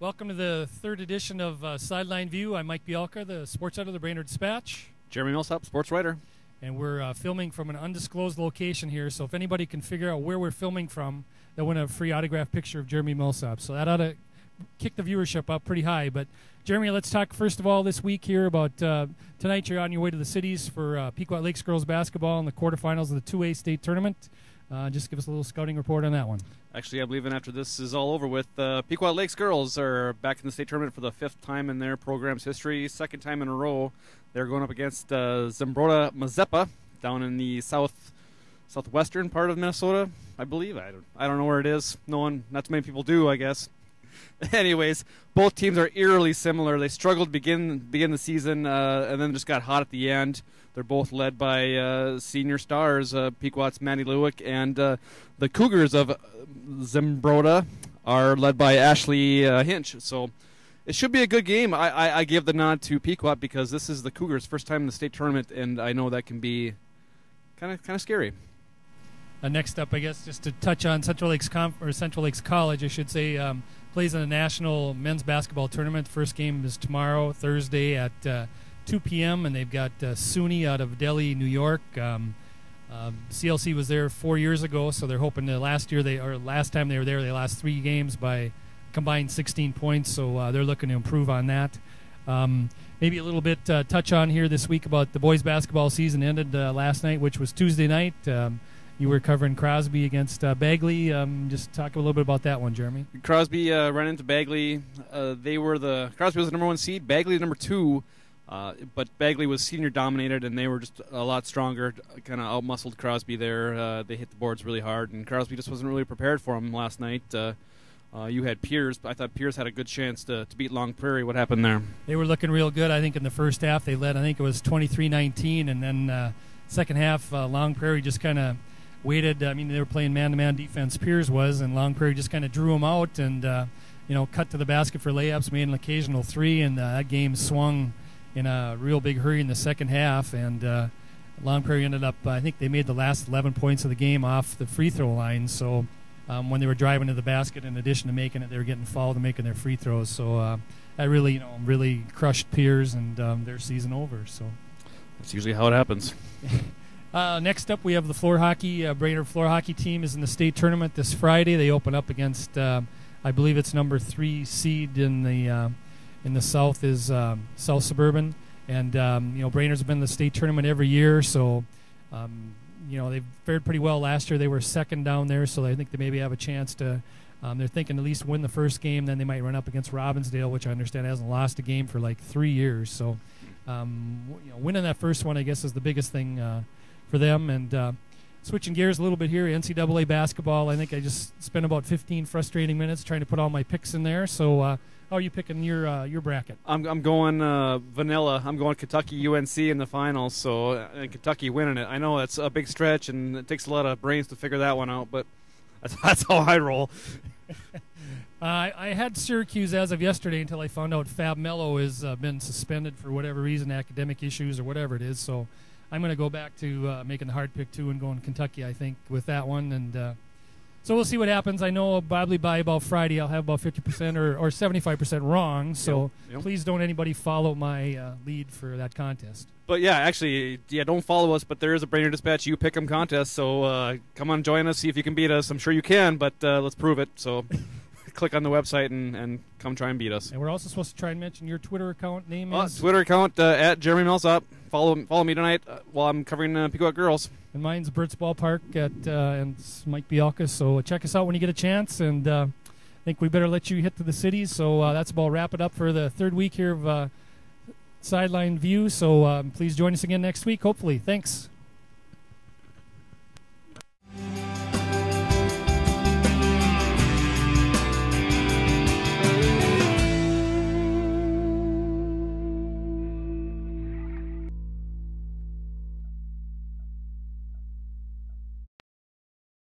Welcome to the third edition of Sideline View. I'm Mike Bialka, the sports editor of the Brainerd Dispatch. Jeremy Millsop, sports writer. And we're filming from an undisclosed location here, so if anybody can figure out where we're filming from, they'll win a free autographed picture of Jeremy Millsop. So that ought to kick the viewership up pretty high. But Jeremy, let's talk first of all this week here about tonight you're on your way to the cities for Pequot Lakes girls basketball in the quarterfinals of the 2A state tournament. Just give us a little scouting report on that one. Actually, I believe after this is all over with, Pequot Lakes girls are back in the state tournament for the fifth time in their program's history, second time in a row. They're going up against Zembroda Mazeppa down in the southwestern part of Minnesota, I believe. I don't know where it is. Not too many people do, I guess. Anyways, both teams are eerily similar. They struggled to begin the season and then just got hot at the end. They're both led by senior stars, Pequot's Maddie Lewick, and the Cougars of Zembroda are led by Ashley Hinch. So it should be a good game. I give the nod to Pequot because this is the Cougars' first time in the state tournament, and I know that can be kind of scary. Next up, I guess, just to touch on Central Lakes College, I should say, plays in the national men's basketball tournament. The first game is tomorrow, Thursday at 2 p.m., and they've got SUNY out of Delhi, New York. CLC was there 4 years ago, so they're hoping to last time they were there, they lost 3 games by combined 16 points, so they're looking to improve on that. Maybe a little bit touch on here this week about the boys basketball season ended last night, which was Tuesday night. You were covering Crosby against Bagley. Just talk a little bit about that one, Jeremy. Crosby ran into Bagley. Crosby was the number 1 seed, Bagley the number 2. But Bagley was senior dominated, and they were just a lot stronger. Kind of outmuscled Crosby there. They hit the boards really hard, and Crosby just wasn't really prepared for him last night. You had Pierce, but I thought Pierce had a good chance to beat Long Prairie. What happened there? They were looking real good. I think in the first half they led. I think it was 23-19, and then second half Long Prairie just kind of waited. I mean, they were playing man-to-man defense. Pierce was, and Long Prairie just kind of drew them out and cut to the basket for layups, made an occasional 3, and that game swung in a real big hurry in the second half, and Long Prairie ended up, I think they made the last 11 points of the game off the free throw line, so when they were driving to the basket, in addition to making it, they were getting fouled and making their free throws, so that really crushed Piers and their season over. So that's usually how it happens. Next up, we have the floor hockey. Brainerd floor hockey team is in the state tournament this Friday. They open up against, I believe it's number 3 seed in the south is South Suburban, and Brainerd's been in the state tournament every year, so they've fared pretty well last year. They were second down there, so I think they maybe have a chance to. They're thinking at least win the first game, then they might run up against Robbinsdale, which I understand hasn't lost a game for like 3 years. So winning that first one, I guess, is the biggest thing for them. And switching gears a little bit here, NCAA basketball. I think I just spent about 15 frustrating minutes trying to put all my picks in there. So. How are you picking your bracket? I'm going vanilla. I'm going Kentucky UNC in the finals, so Kentucky winning it. I know that's a big stretch, and it takes a lot of brains to figure that one out, but that's how I roll. I had Syracuse as of yesterday until I found out Fab Mello has been suspended for whatever reason, academic issues or whatever it is. So I'm going to go back to making the hard pick, too, and going Kentucky, I think, with that one. And so we'll see what happens. I know probably by about Friday I'll have about 50% or 75% wrong, so yep. Please don't anybody follow my lead for that contest. But don't follow us, but there is a Brainerd Dispatch You Pick 'em contest, so come on, join us, see if you can beat us. I'm sure you can, but let's prove it. So click on the website and come try and beat us. And we're also supposed to try and mention your Twitter account name is? Twitter account at Jeremy Millsop. Follow me tonight while I'm covering Pequot girls. And mine's Bert's Ballpark and it's Mike Bialka. So check us out when you get a chance. And I think we better let you hit to the cities. So that's about wrap it up for the third week here of Sideline View. So please join us again next week, hopefully. Thanks.